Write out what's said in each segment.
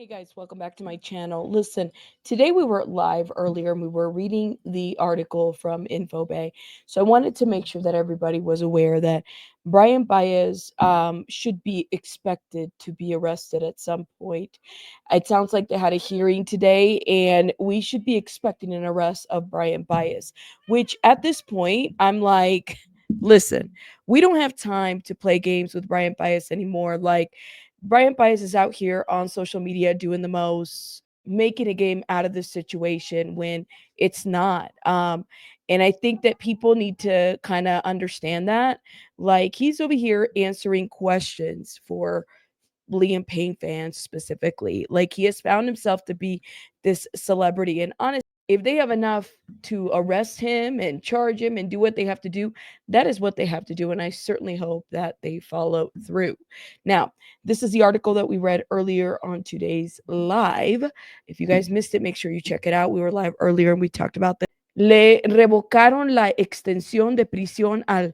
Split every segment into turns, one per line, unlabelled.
Hey guys, welcome back to my channel. Listen, today we were live earlier and we were reading the article from InfoBay. So I wanted to make sure that everybody was aware that Brian Paiz should be expected to be arrested at some point. It sounds like they had a hearing today and we should be expecting an arrest of Brian Paiz, which at this point, I'm like, listen, we don't have time to play games with Brian Paiz anymore. Like, Brian Paiz is out here on social media doing the most, making a game out of this situation when it's not. And I think that people need to kind of understand that. Like, he's over here answering questions for Liam Payne fans specifically. Like, he has found himself to be this celebrity. And honestly, if they have enough to arrest him and charge him and do what they have to do, that is what they have to do. And I certainly hope that they follow through. Now, this is the article that we read earlier on today's live. If you guys missed it, make sure you check it out. We were live earlier and we talked about that. Le revocaron la extensión de prisión al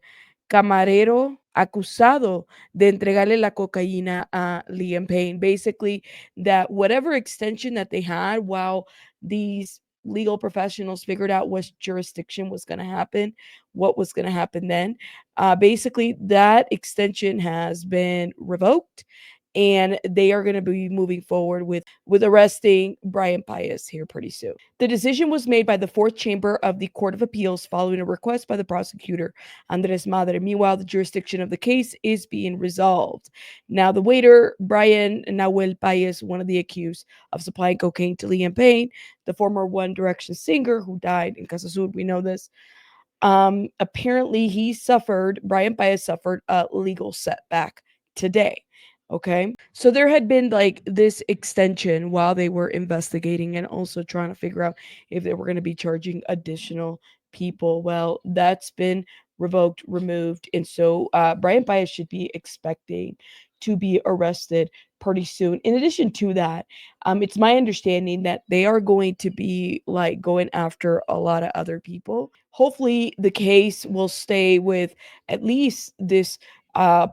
camarero acusado de entregarle la cocaína a Liam Payne. Basically, that whatever extension that they had while these legal professionals figured out what jurisdiction was going to happen, what was going to happen then. Basically, that extension has been revoked, and they are going to be moving forward with arresting Brian Paiz here pretty soon. The decision was made by the Fourth Chamber of the Court of Appeals following a request by the prosecutor, Andres Madre. Meanwhile, the jurisdiction of the case is being resolved. Now, the waiter, Brian Nahuel Paiz, one of the accused of supplying cocaine to Liam Payne, the former One Direction singer who died in Casa Sur, we know this. Apparently, Brian Paiz suffered a legal setback today. Okay. So there had been like this extension while they were investigating and also trying to figure out if they were going to be charging additional people. Well, that's been revoked, removed. And so Brian Paiz should be expecting to be arrested pretty soon. In addition to that, it's my understanding that they are going to be like going after a lot of other people. Hopefully, the case will stay with at least this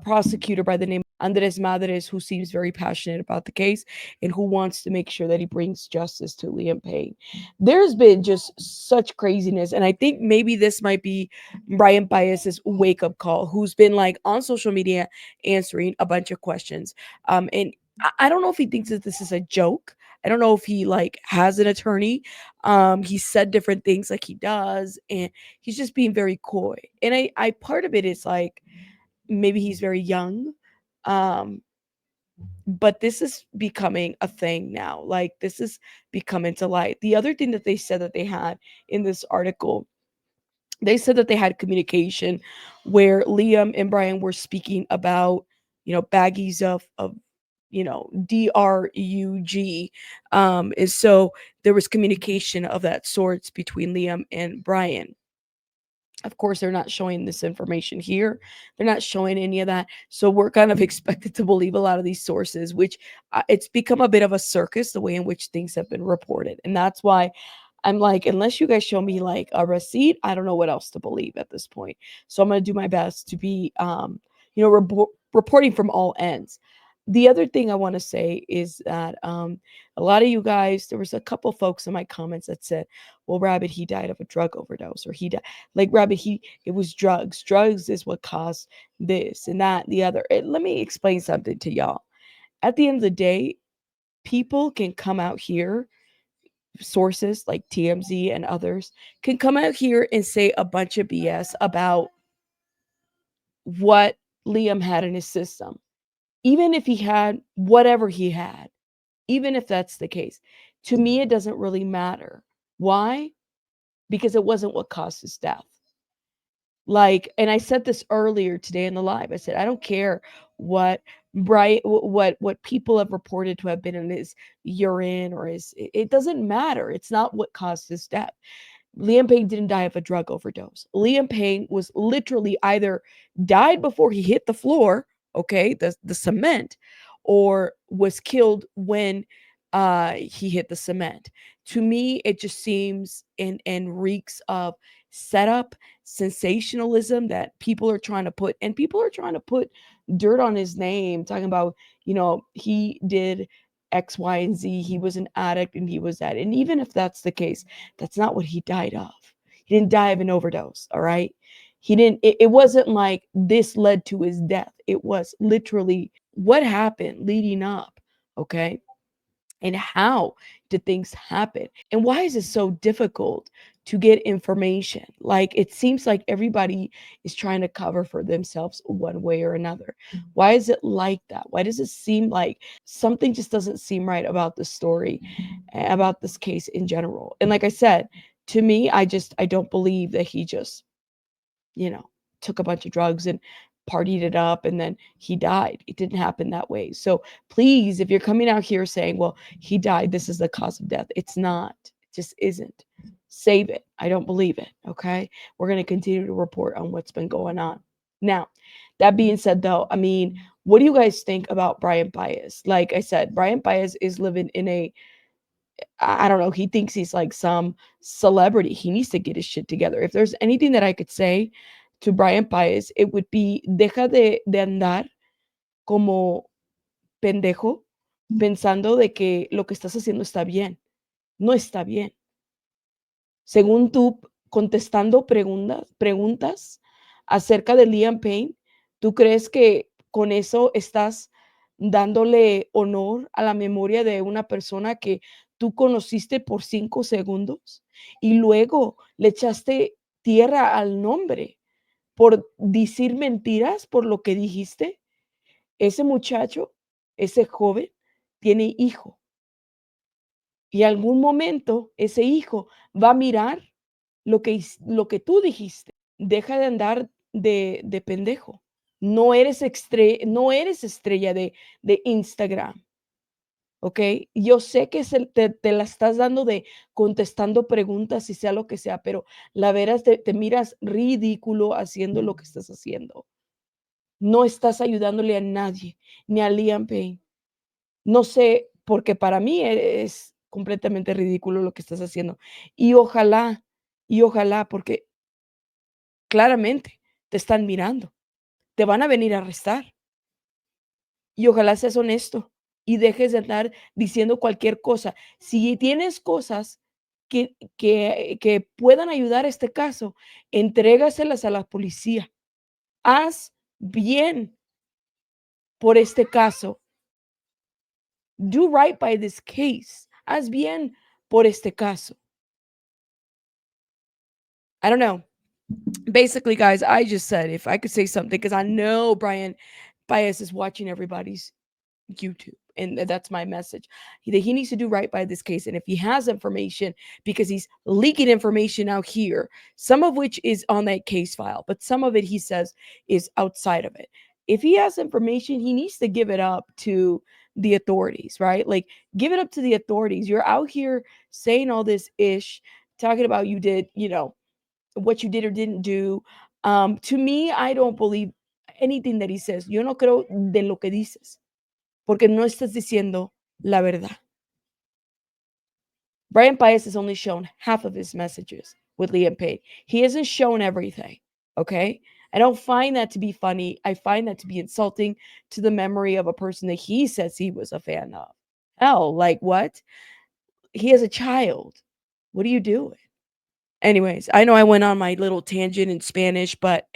prosecutor by the name Andres Madres, who seems very passionate about the case and who wants to make sure that he brings justice to Liam Payne. There's been just such craziness, and I think maybe this might be Brian Paez's wake up call, who's been like on social media answering a bunch of questions. And I don't know if he thinks that this is a joke. I don't know if he like has an attorney. He said different things like he does, and he's just being very coy. And I part of it is like maybe he's very young. Um, but this is becoming a thing now. Like, this is becoming to light. The other thing that they said that they had in this article, they said that they had communication where Liam and Brian were speaking about, baggies of drug. And so there was communication of that sorts between Liam and Brian. Of course, they're not showing this information here. They're not showing any of that. So we're kind of expected to believe a lot of these sources, which it's become a bit of a circus, the way in which things have been reported. And that's why I'm like, unless you guys show me like a receipt, I don't know what else to believe at this point. So I'm going to do my best to be, reporting from all ends. The other thing I want to say is that a lot of you guys, there was a couple folks in my comments that said, well, Rabbit, he died of a drug overdose, or he died like Rabbit, it was drugs. Drugs is what caused this and that, and the other. Let me explain something to y'all. At the end of the day, people can come out here, sources like TMZ and others can come out here and say a bunch of BS about what Liam had in his system. Even if he had whatever he had, even if that's the case, to me, it doesn't really matter. Why? Because it wasn't what caused his death. Like, and I said this earlier today in the live. I said, I don't care what what people have reported to have been in his urine or it doesn't matter. It's not what caused his death. Liam Payne didn't die of a drug overdose. Liam Payne was literally either died before he hit the floor, okay, the cement, or was killed when he hit the cement. To me, it just seems and reeks of setup, sensationalism that people are trying to put, and people are trying to put dirt on his name, talking about, he did X, Y, and Z. He was an addict and he was that. And even if that's the case, that's not what he died of. He didn't die of an overdose, all right? He didn't, it wasn't like this led to his death. It was literally what happened leading up, okay? And how did things happen? And why is it so difficult to get information? Like it seems like everybody is trying to cover for themselves one way or another. Why is it like that? Why does it seem like something just doesn't seem right about the story, about this case in general? And like I said, to me, I don't believe that he just, you know, took a bunch of drugs and partied it up and then he died. It didn't happen that way. So please, if you're coming out here saying, well, he died, this is the cause of death, it's not. It just isn't. Save it. I don't believe it. Okay. We're going to continue to report on what's been going on. Now, that being said, though, I mean, what do you guys think about Braian Paiz? Like I said, Braian Paiz is living in a, I don't know, he thinks he's like some celebrity. He needs to get his shit together. If there's anything that I could say to Braian Paiz, it would be, deja de andar como pendejo pensando de que lo que estás haciendo está bien. No está bien. Según tú, contestando preguntas acerca de Liam Payne, ¿tú crees que con eso estás dándole honor a la memoria de una persona que tú conociste por 5 segundos y luego le echaste tierra al nombre por decir mentiras por lo que dijiste? Ese muchacho, ese joven, tiene hijo y algún momento ese hijo va a mirar lo que tú dijiste. Deja de andar de pendejo. No eres estrella de Instagram, ¿ok? Yo sé que te la estás dando de contestando preguntas y sea lo que sea, pero la veras te miras ridículo haciendo lo que estás haciendo. No estás ayudándole a nadie, ni a Liam Payne. No sé, porque para mí es completamente ridículo lo que estás haciendo. Y ojalá, porque claramente te están mirando, te van a venir a arrestar. Y ojalá seas honesto y dejes de andar diciendo cualquier cosa. Si tienes cosas que puedan ayudar a este caso, entrégaselas a la policía. Haz bien por este caso. Do right by this case. Haz bien por este caso. I don't know. Basically, guys, I just said if I could say something, because I know Braian Paiz is watching everybody's YouTube. And that's my message. He needs to do right by this case. And if he has information, because he's leaking information out here, some of which is on that case file, but some of it he says is outside of it. If he has information, he needs to give it up to the authorities, right? Like, give it up to the authorities. You're out here saying all this ish, talking about you did, what you did or didn't do. To me, I don't believe anything that he says. Yo no creo de lo que dices, porque no estás diciendo la verdad. Braian Paiz has only shown half of his messages with Liam Payne. He hasn't shown everything, okay? I don't find that to be funny. I find that to be insulting to the memory of a person that he says he was a fan of. Hell, like what? He has a child. What are you doing? Anyways, I know I went on my little tangent in Spanish, but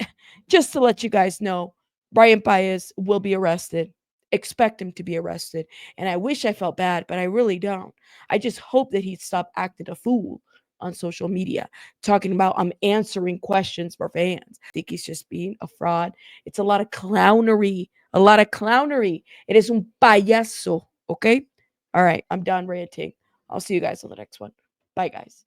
just to let you guys know, Braian Paiz will be arrested. Expect him to be arrested. And I wish I felt bad, but I really don't. I just hope that he'd stop acting a fool on social media, talking about I'm answering questions for fans. I think he's just being a fraud. It's a lot of clownery. A lot of clownery. It is un payaso. Okay? All right. I'm done ranting. I'll see you guys on the next one. Bye, guys.